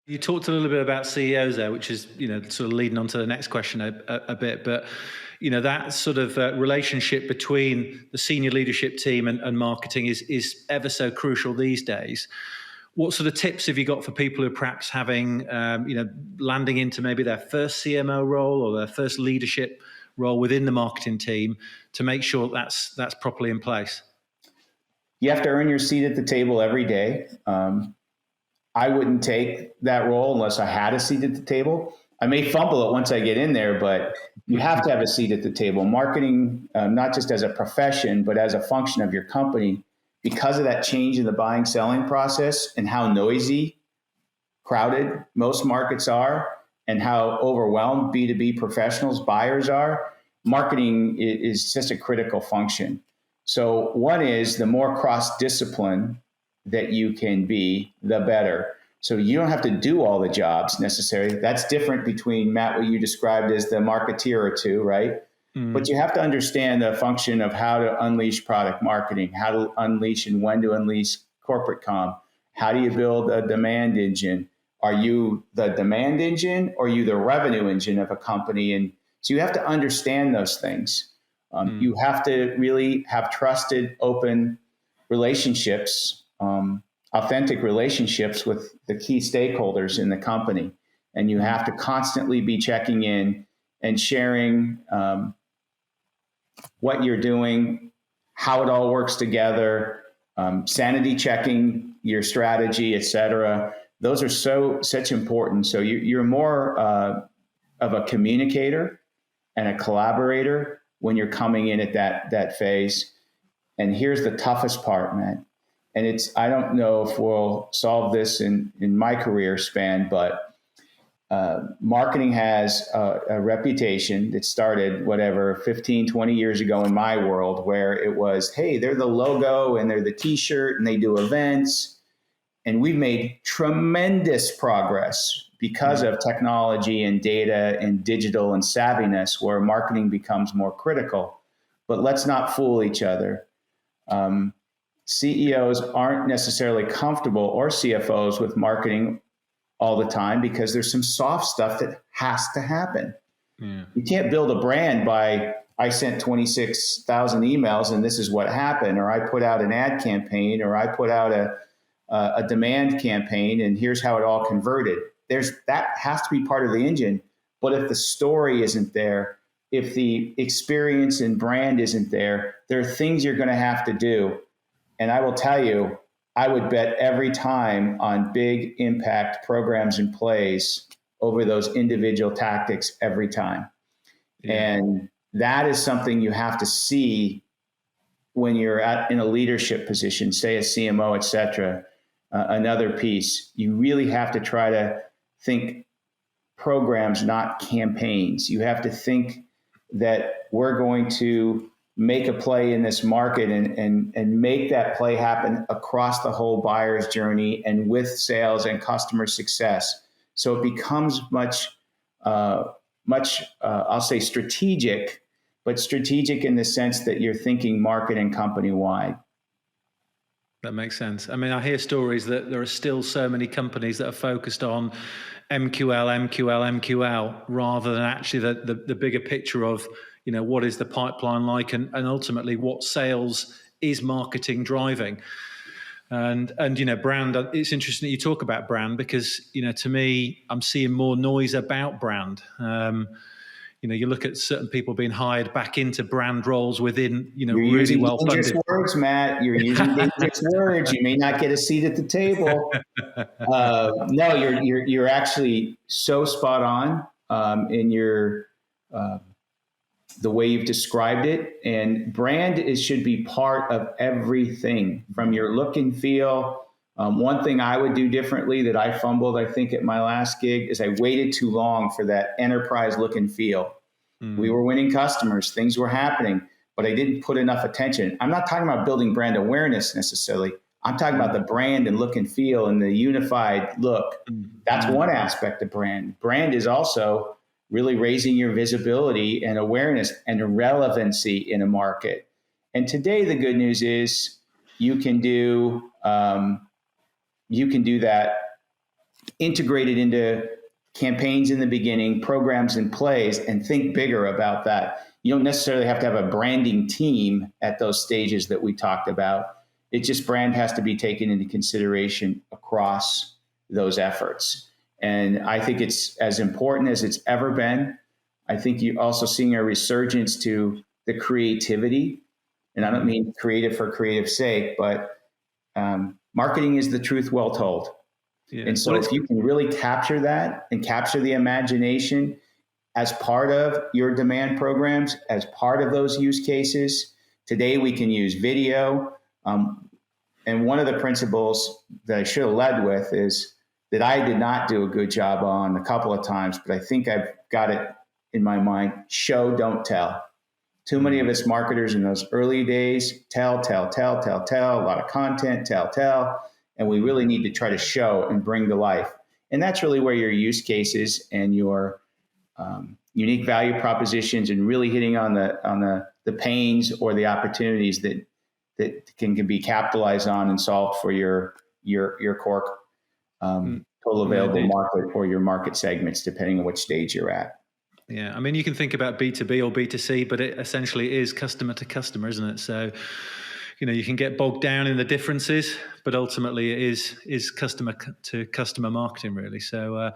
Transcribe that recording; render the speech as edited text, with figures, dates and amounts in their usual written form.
You talked a little bit about CEOs there, which is, sort of leading on to the next question a bit. But, that sort of relationship between the senior leadership team and marketing is ever so crucial these days. What sort of tips have you got for people who are perhaps having, landing into maybe their first CMO role or their first leadership role within the marketing team to make sure that's properly in place? You have to earn your seat at the table every day. I wouldn't take that role unless I had a seat at the table. I may fumble it once I get in there, but you have to have a seat at the table. Marketing, not just as a profession, but as a function of your company, because of that change in the buying, selling process and how noisy, crowded most markets are and how overwhelmed B2B professionals, buyers are, marketing is just a critical function. So one is the more cross-discipline that you can be, the better. So you don't have to do all the jobs necessarily. That's different between, Matt, what you described as the marketeer or two, right? Mm. But you have to understand the function of how to unleash product marketing, how to unleash and when to unleash corporate comm. How do you build a demand engine? Are you the demand engine or are you the revenue engine of a company? And so you have to understand those things. You have to really have trusted, open relationships, authentic relationships with the key stakeholders in the company. And you have to constantly be checking in and sharing what you're doing, how it all works together, sanity checking your strategy, et cetera. Those are such important. So you're more of a communicator and a collaborator when you're coming in at that phase. And here's the toughest part, Matt. And I don't know if we'll solve this in my career span, but marketing has a reputation that started 15, 20 years ago in my world, where it was, hey, they're the logo and they're the t-shirt and they do events. And we've made tremendous progress because of technology and data and digital and savviness, where marketing becomes more critical. But let's not fool each other. CEOs aren't necessarily comfortable, or CFOs, with marketing all the time because there's some soft stuff that has to happen. Yeah. You can't build a brand by, I sent 26,000 emails and this is what happened, or I put out an ad campaign, or I put out a demand campaign and here's how it all converted. That has to be part of the engine. But if the story isn't there, if the experience and brand isn't there, there are things you're going to have to do. And I will tell you, I would bet every time on big impact programs and plays over those individual tactics every time. Yeah. And that is something you have to see when you're in a leadership position, say a CMO, et cetera. Another piece, you really have to try to think programs, not campaigns. You have to think that we're going to make a play in this market and make that play happen across the whole buyer's journey and with sales and customer success. So it becomes much, I'll say strategic, but strategic in the sense that you're thinking market and company wide. That makes sense. I mean, I hear stories that there are still so many companies that are focused on MQL, rather than actually the bigger picture of, what is the pipeline like and ultimately what sales is marketing driving. And brand, it's interesting that you talk about brand because, to me, I'm seeing more noise about brand. You look at certain people being hired back into brand roles within, really well funded. Dangerous words, Matt. You're using dangerous words. You may not get a seat at the table. No, you're actually so spot on in your the way you've described it. And brand should be part of everything, from your look and feel. One thing I would do differently that I fumbled, I think, at my last gig is I waited too long for that enterprise look and feel. We were winning customers, things were happening, but I didn't put enough attention. I'm not talking about building brand awareness necessarily. I'm talking about the brand and look and feel and the unified look. That's one aspect of brand. Brand is also really raising your visibility and awareness and relevancy in a market. And today, the good news is you can do that integrate it into campaigns in the beginning, programs and plays, and think bigger about that. You don't necessarily have to have a branding team at those stages that we talked about. It just brand has to be taken into consideration across those efforts. And I think it's as important as it's ever been. I think you're also seeing a resurgence to the creativity. And I don't mean creative for creative sake, but marketing is the truth well told. Yeah. And so if you can really capture that and capture the imagination as part of your demand programs, as part of those use cases, today we can use video. And one of the principles that I should have led with is that I did not do a good job on a couple of times, but I think I've got it in my mind: show, don't tell. Too many of us marketers in those early days, tell, a lot of content, tell. And we really need to try to show and bring to life. And that's really where your use cases and your unique value propositions and really hitting on the pains or the opportunities that can be capitalized on and solved for your core total available market or your market segments, depending on which stage you're at. Yeah, I mean, you can think about B2B or B2C, but it essentially is customer to customer, isn't it? So, you can get bogged down in the differences, but ultimately it is customer to customer marketing, really. So